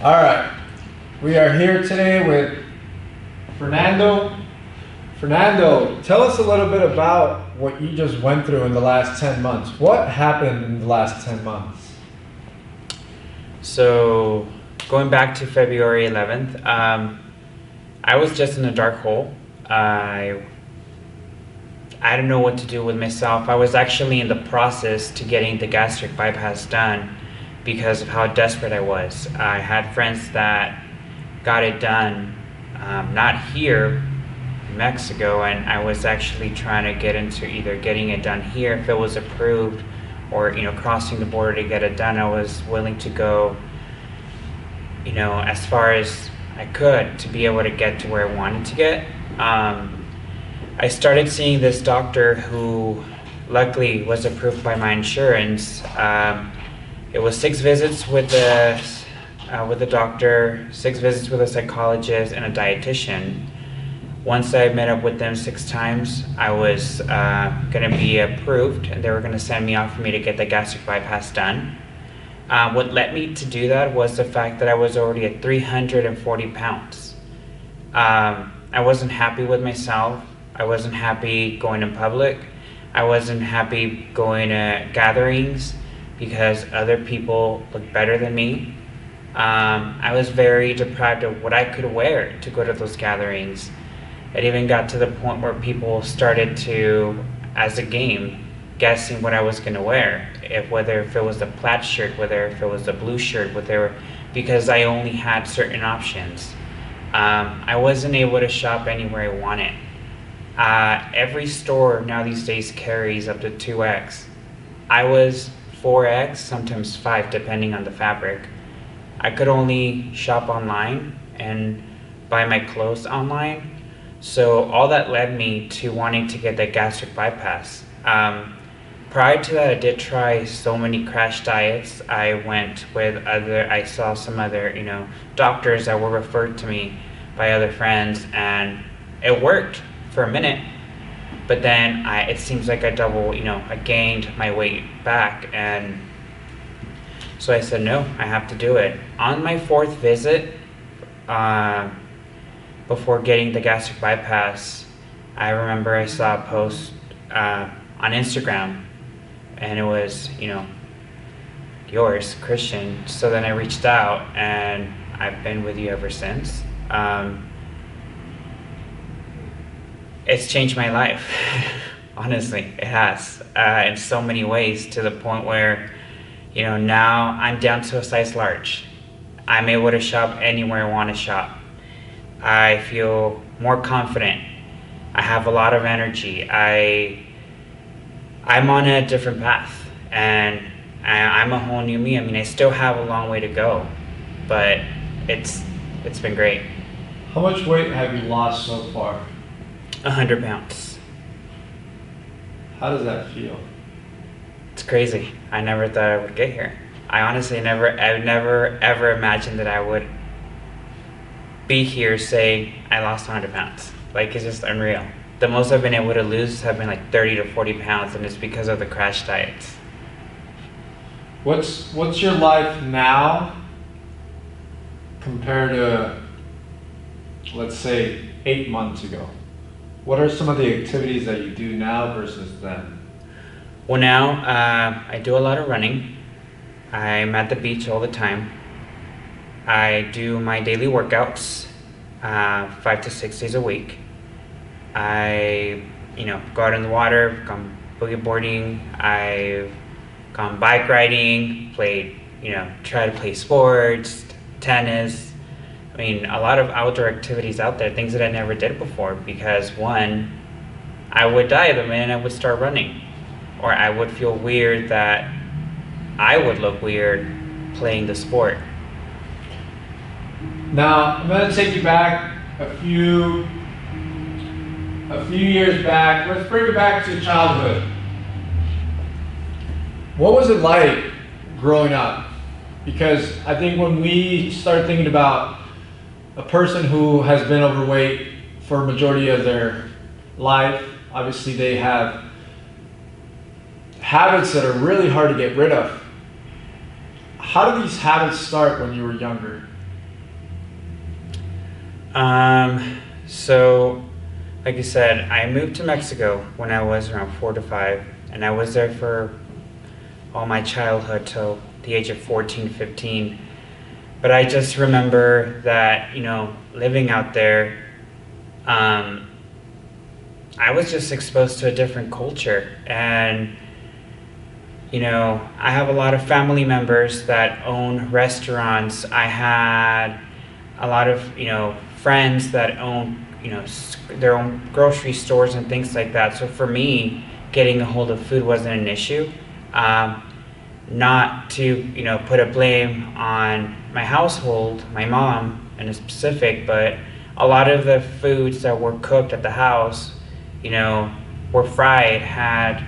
All right, we are here today with Fernando. Fernando, tell us a little bit about what you just went through in the last 10 months. What happened in the last 10 months? So, going back to February 11th, I was just in a dark hole. I didn't know what to do with myself. I was actually in the process to getting the gastric bypass done because of how desperate I was. I had friends that got it done, not here, in Mexico, and I was actually trying to get into either getting it done here if it was approved, or crossing the border to get it done. I was willing to go, as far as I could to be able to get to where I wanted to get. I started seeing this doctor who luckily was approved by my insurance. It was 6 visits with the doctor, 6 visits with a psychologist and a dietitian. Once I met up with them 6 times, I was going to be approved, and they were going to send me off for me to get the gastric bypass done. What led me to do that was the fact that I was already at 340 pounds. I wasn't happy with myself. I wasn't happy going in public. I wasn't happy going to gatherings because other people looked better than me. I was very deprived of what I could wear to go to those gatherings. It even got to the point where people started to, as a game, guessing what I was going to wear. Whether if it was the plaid shirt, whether if it was the blue shirt, because I only had certain options. I wasn't able to shop anywhere I wanted. Every store now these days carries up to 2X. I was 4X, sometimes 5, depending on the fabric. I could only shop online and buy my clothes online. So all that led me to wanting to get that gastric bypass. Prior to that, I did try so many crash diets. I saw some other, doctors that were referred to me by other friends, and it worked for a minute. But then it seems like I gained my weight back, and so I said, no, I have to do it. On my 4th visit, before getting the gastric bypass, I remember I saw a post on Instagram, and it was, yours, Christian. So then I reached out, and I've been with you ever since. It's changed my life. Honestly, it has, in so many ways, to the point where, now I'm down to a size large. I'm able to shop anywhere I want to shop. I feel more confident. I have a lot of energy. I'm on a different path, and I'm a whole new me. I mean, I still have a long way to go, but it's been great. How much weight have you lost so far? 100 pounds. How does that feel? It's crazy. I never thought I would get here. I never ever imagined that I would be here saying I lost 100 pounds. Like, it's just unreal. The most I've been able to lose have been like 30 to 40 pounds, and it's because of the crash diets. What's your life now compared to, let's say, 8 months ago? What are some of the activities that you do now versus then? Well, now I do a lot of running. I'm at the beach all the time. I do my daily workouts 5 to 6 days a week. I go out in the water, gone boogie boarding. I've gone bike riding, played, try to play sports, tennis. I mean, a lot of outdoor activities out there, things that I never did before, because one, I would die the minute I would start running, or I would feel weird that I would look weird playing the sport. Now, I'm going to take you back a few years back. Let's bring it back to childhood. What was it like growing up? Because I think when we start thinking about a person who has been overweight for a majority of their life, obviously they have habits that are really hard to get rid of. How did these habits start when you were younger? So, like I said, I moved to Mexico when I was around 4 to 5, and I was there for all my childhood till the age of 14, 15. But I just remember that, living out there, I was just exposed to a different culture. And, I have a lot of family members that own restaurants. I had a lot of, friends that own, their own grocery stores and things like that. So for me, getting a hold of food wasn't an issue. Not to, put a blame on my household, my mom in specific, but a lot of the foods that were cooked at the house, were fried, had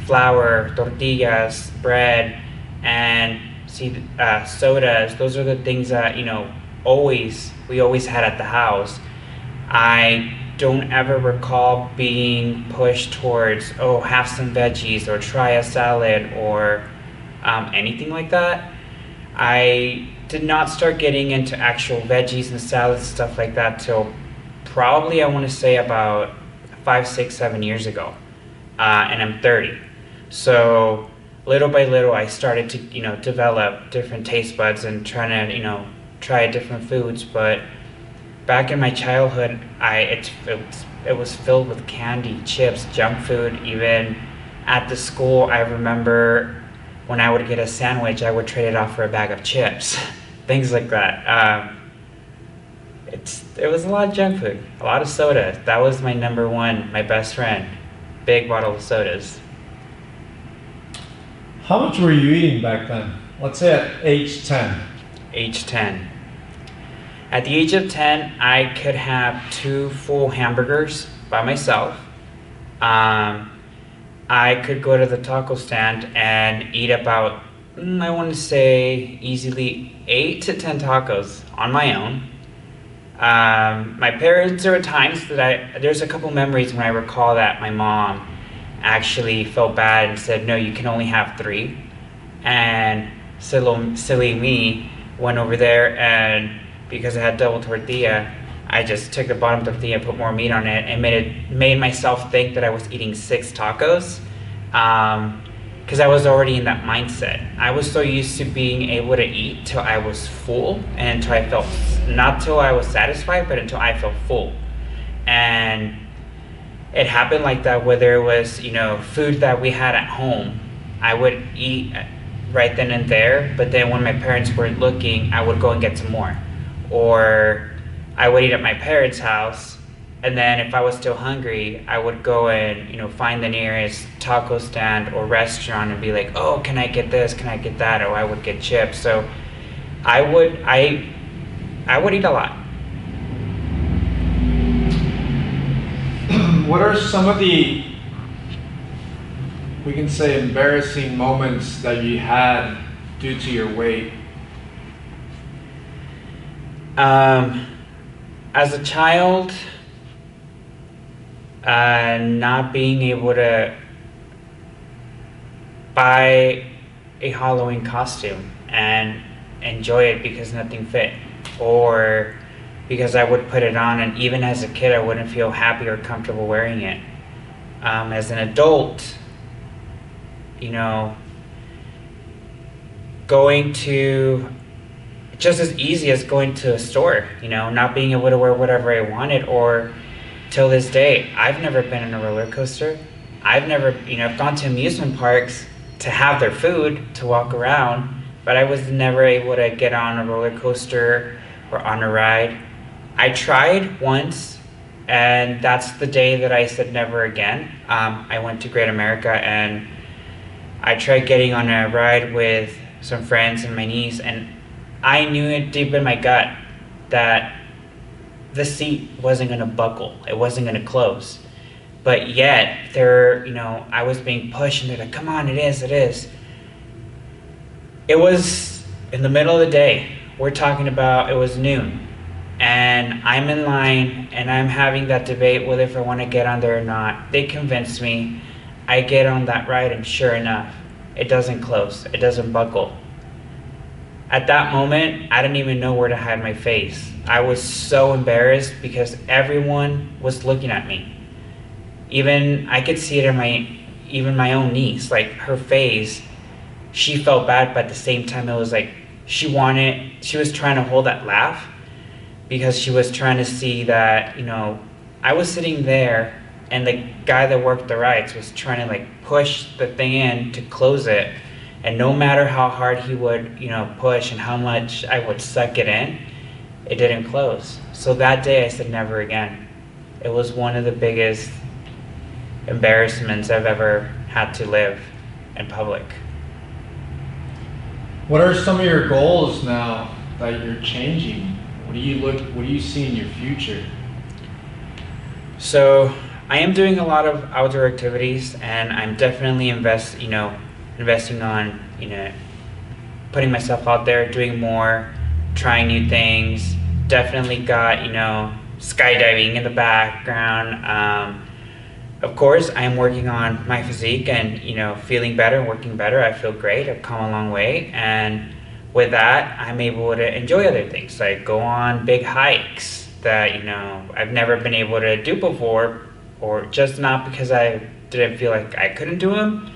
flour, tortillas, bread, and sodas. Those are the things that, we always had at the house. I don't ever recall being pushed towards, have some veggies or try a salad or anything like that. I did not start getting into actual veggies and salads and stuff like that till probably, I want to say, about 5, 6, 7 years ago. And I'm 30. So little by little, I started to, develop different taste buds and trying to, try different foods. But back in my childhood, it was filled with candy, chips, junk food. Even at the school, I remember when I would get a sandwich, I would trade it off for a bag of chips, things like that. It was a lot of junk food, a lot of soda. That was my number one, my best friend, big bottle of sodas. How much were you eating back then? Let's say at age 10. Age 10. At the age of 10, I could have 2 full hamburgers by myself. I could go to the taco stand and eat about, I want to say, easily 8 to 10 tacos on my own. My parents, there were times that there's a couple memories when I recall that my mom actually felt bad and said, no, you can only have 3. And silly me went over there, and because I had double tortilla, I just took the bottom tortilla and put more meat on it and made myself think that I was eating 6 tacos, because I was already in that mindset. I was so used to being able to eat till I was full, and until I felt, not till I was satisfied, but until I felt full. And it happened like that, whether it was, food that we had at home, I would eat right then and there, but then when my parents were looking, I would go and get some more. Or I would eat at my parents' house, and then if I was still hungry, I would go and, find the nearest taco stand or restaurant and be like, oh, can I get this, can I get that, or I would get chips. So I would eat a lot. What are some of the, we can say, embarrassing moments that you had due to your weight? As a child, not being able to buy a Halloween costume and enjoy it because nothing fit, or because I would put it on and even as a kid I wouldn't feel happy or comfortable wearing it. As an adult, going to, just as easy as going to a store, not being able to wear whatever I wanted. Or till this day, I've never been in a roller coaster. I've never, I've gone to amusement parks to have their food, to walk around, but I was never able to get on a roller coaster or on a ride. I tried once, and that's the day that I said never again. I went to Great America and I tried getting on a ride with some friends and my niece, and I knew it deep in my gut that the seat wasn't going to buckle. It wasn't going to close. But yet, I was being pushed, and they're like, come on, it is. It was in the middle of the day. We're talking about, it was noon. And I'm in line, and I'm having that debate whether if I want to get on there or not. They convinced me. I get on that ride, and sure enough, it doesn't close. It doesn't buckle. At that moment, I didn't even know where to hide my face. I was so embarrassed because everyone was looking at me. Even I could see it in my own niece, like her face. She felt bad, but at the same time, it was like she was trying to hold that laugh because she was trying to see that, I was sitting there and the guy that worked the rides was trying to like push the thing in to close it. And no matter how hard he would, push and how much I would suck it in, it didn't close. So that day I said never again. It was one of the biggest embarrassments I've ever had to live in public. What are some of your goals now that you're changing? What do you see in your future? So I am doing a lot of outdoor activities, and I'm definitely investing on, putting myself out there, doing more, trying new things. Definitely got, skydiving in the background. Of course, I am working on my physique and, feeling better, working better. I feel great. I've come a long way. And with that, I'm able to enjoy other things, like go on big hikes that, I've never been able to do before, or just not because I didn't feel like I couldn't do them,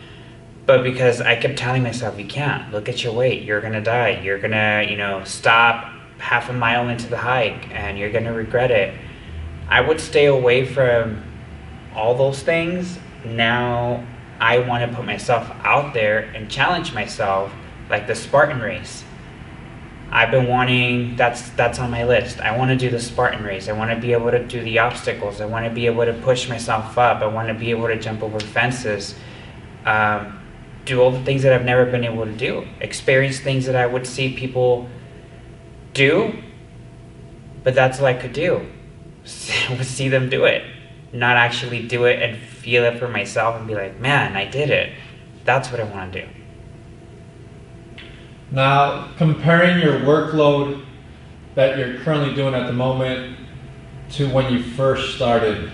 but because I kept telling myself, you can't. Look at your weight. You're going to die. You're going to, stop half a mile into the hike and you're going to regret it. I would stay away from all those things. Now I want to put myself out there and challenge myself, like the Spartan race. I've been wanting, that's on my list. I want to do the Spartan race. I want to be able to do the obstacles. I want to be able to push myself up. I want to be able to jump over fences. Do all the things that I've never been able to do. Experience things that I would see people do, but that's all I could do. See them do it. Not actually do it and feel it for myself and be like, man, I did it. That's what I want to do. Now, comparing your workload that you're currently doing at the moment to when you first started,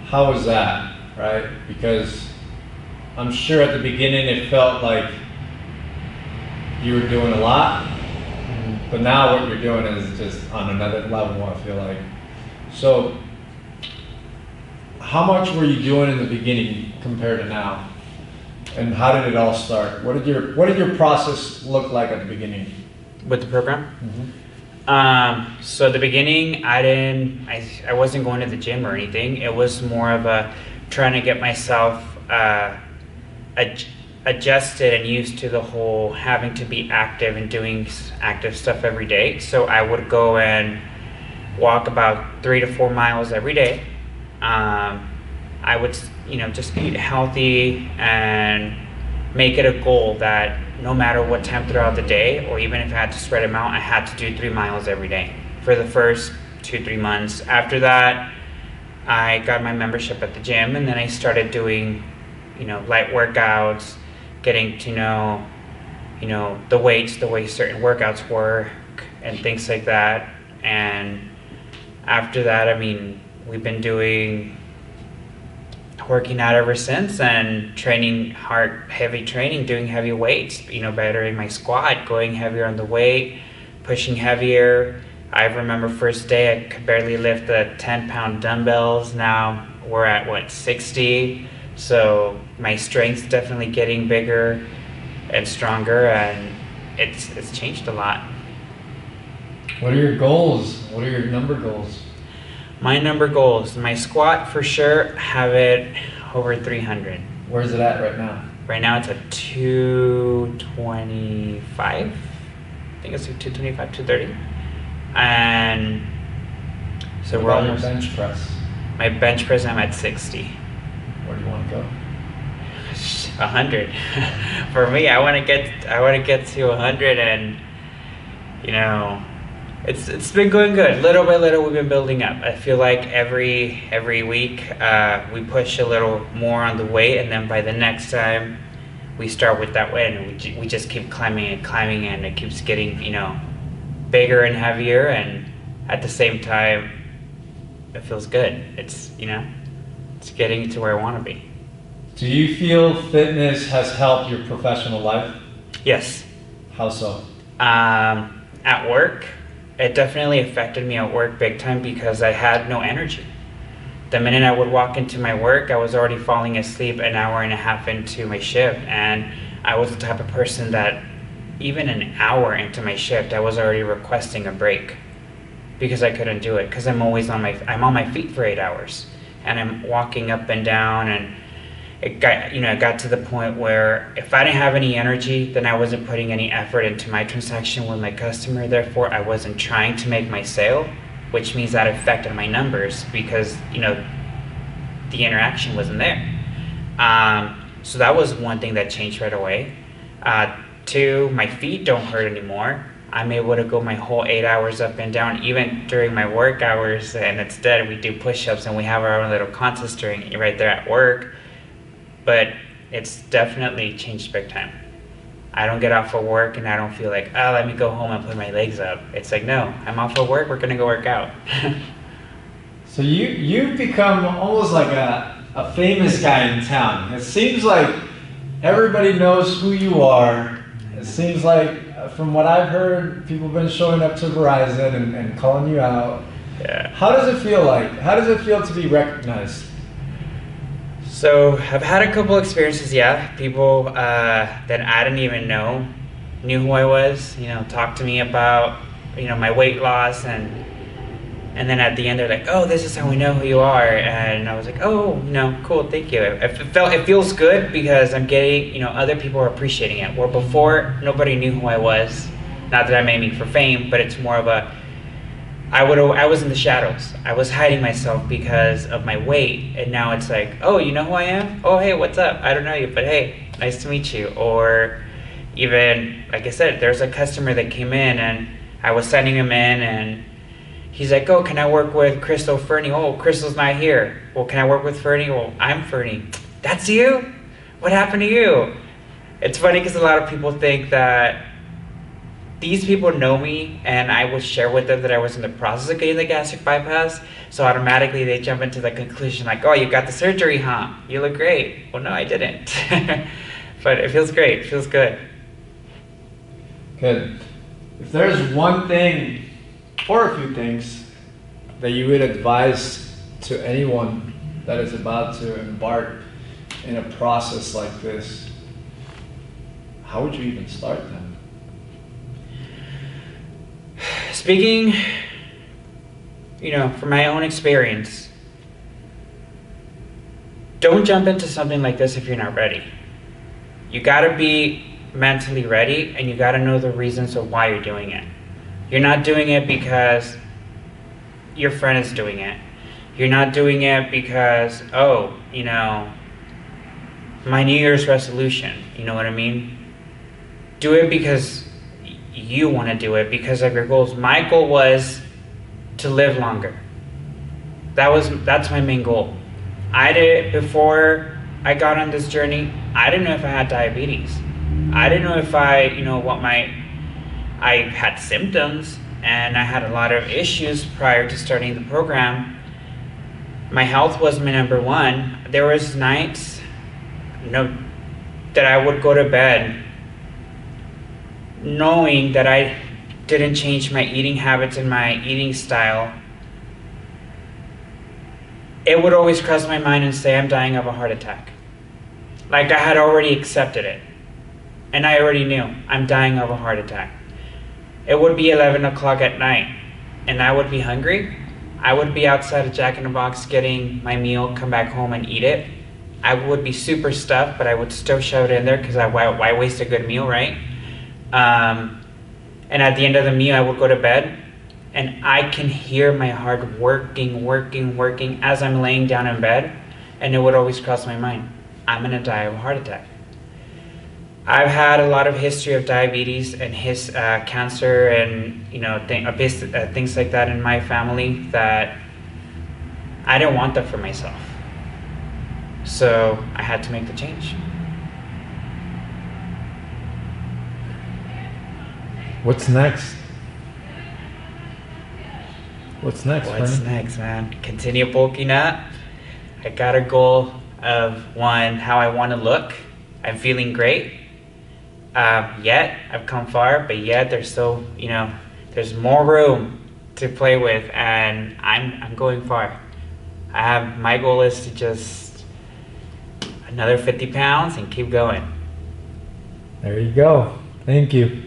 how was that, right? Because I'm sure at the beginning it felt like you were doing a lot, but now what you're doing is just on another level, I feel like. So, how much were you doing in the beginning compared to now? And how did it all start? What did your process look like at the beginning? With the program? Mm-hmm. So at the beginning, I wasn't going to the gym or anything. It was more of a trying to get myself adjusted and used to the whole having to be active and doing active stuff every day. So I would go and walk about 3 to 4 miles every day. I would, just eat healthy and make it a goal that no matter what time throughout the day, or even if I had to spread them out, I had to do 3 miles every day for the first 2-3 months. After that, I got my membership at the gym, and then I started doing, light workouts, getting to know, the weights, the way certain workouts work, and things like that. And after that, we've been working out ever since, and training hard, heavy training, doing heavy weights, bettering my squat, going heavier on the weight, pushing heavier. I remember first day I could barely lift the 10-pound dumbbells. Now we're at 60. So my strength's definitely getting bigger and stronger, and it's changed a lot. What are your goals? What are your number goals? My number goals, my squat for sure, have it over 300. Where's it at right now? Right now it's at 225. I think it's 225, 230. And so what we're about almost. Your bench press? My bench press, I'm at 60. Where do you want to go? 100. For me, I want to get to 100, and it's been going good. Little by little, we've been building up. I feel like every week we push a little more on the weight, and then by the next time we start with that weight, and we just keep climbing, and it keeps getting bigger and heavier, and at the same time it feels good. It's it's getting to where I want to be. Do you feel fitness has helped your professional life? Yes. How so? At work, it definitely affected me at work big time because I had no energy. The minute I would walk into my work, I was already falling asleep an hour and a half into my shift. And I was the type of person that even an hour into my shift, I was already requesting a break because I couldn't do it because I'm on my feet for 8 hours and I'm walking up and down, and it got to the point where if I didn't have any energy, then I wasn't putting any effort into my transaction with my customer. Therefore, I wasn't trying to make my sale, which means that affected my numbers because, the interaction wasn't there. So that was one thing that changed right away. Two, my feet don't hurt anymore. I'm able to go my whole 8 hours up and down, even during my work hours. And instead, we do push-ups and we have our own little contest right there at work. But it's definitely changed big time. I don't get off of work and I don't feel like, oh, let me go home and put my legs up. It's like, no, I'm off of work, we're gonna go work out. So you've become almost like a famous guy in town. It seems like everybody knows who you are. It seems like, from what I've heard, people have been showing up to Verizon and calling you out. Yeah. How does it feel like? How does it feel to be recognized? So I've had a couple experiences, yeah. People that I didn't even know knew who I was, talked to me about, my weight loss, and then at the end they're like, oh, this is how we know who you are. And I was like, oh, cool, thank you. It feels good because I'm getting, other people are appreciating it. Where before, nobody knew who I was. Not that I'm aiming for fame, but it's more of I was in the shadows. I was hiding myself because of my weight, and now it's like, oh, you know who I am? Oh, hey, what's up? I don't know you, but hey, nice to meet you. Or even, like I said, there's a customer that came in, and I was sending him in, and he's like, oh, can I work with Crystal Fernie? Oh, Crystal's not here. Well, can I work with Fernie? Well, I'm Fernie. That's you? What happened to you? It's funny because a lot of people think that these people know me, and I will share with them that I was in the process of getting the gastric bypass, so automatically they jump into the conclusion like, oh, you got the surgery, huh? You look great. Well, no, I didn't. But it feels great. It feels good. Good. If there's one thing, or a few things, that you would advise to anyone that is about to embark in a process like this, how would you even start then? Speaking, from my own experience, don't jump into something like this if you're not ready. You gotta be mentally ready, and you gotta know the reasons of why you're doing it. You're not doing it because your friend is doing it. You're not doing it because, my New Year's resolution, you know what I mean? Do it because you want to do it, because of your goals. My goal was to live longer. That's my main goal. Before I got on this journey, I didn't know if I had diabetes. I didn't know if I had symptoms, and I had a lot of issues prior to starting the program. My health was my number one. There was nights, that I would go to bed knowing that I didn't change my eating habits and my eating style. It would always cross my mind and say, I'm dying of a heart attack. Like I had already accepted it. And I already knew, I'm dying of a heart attack. It would be 11 o'clock at night, and I would be hungry. I would be outside of Jack in the Box getting my meal, come back home and eat it. I would be super stuffed, but I would still shove it in there because why waste a good meal, right? And at the end of the meal, I would go to bed, and I can hear my heart working as I'm laying down in bed, and it would always cross my mind, I'm gonna die of a heart attack. I've had a lot of history of diabetes and cancer and things like that in my family that I didn't want that for myself. So I had to make the change. What's next? What's next, man? Continue bulking up. I got a goal of, one, how I want to look. I'm feeling great. Yet I've come far, but yet there's still, you know, there's more room to play with, and I'm going far. My goal is to just another 50 pounds and keep going. There you go. Thank you.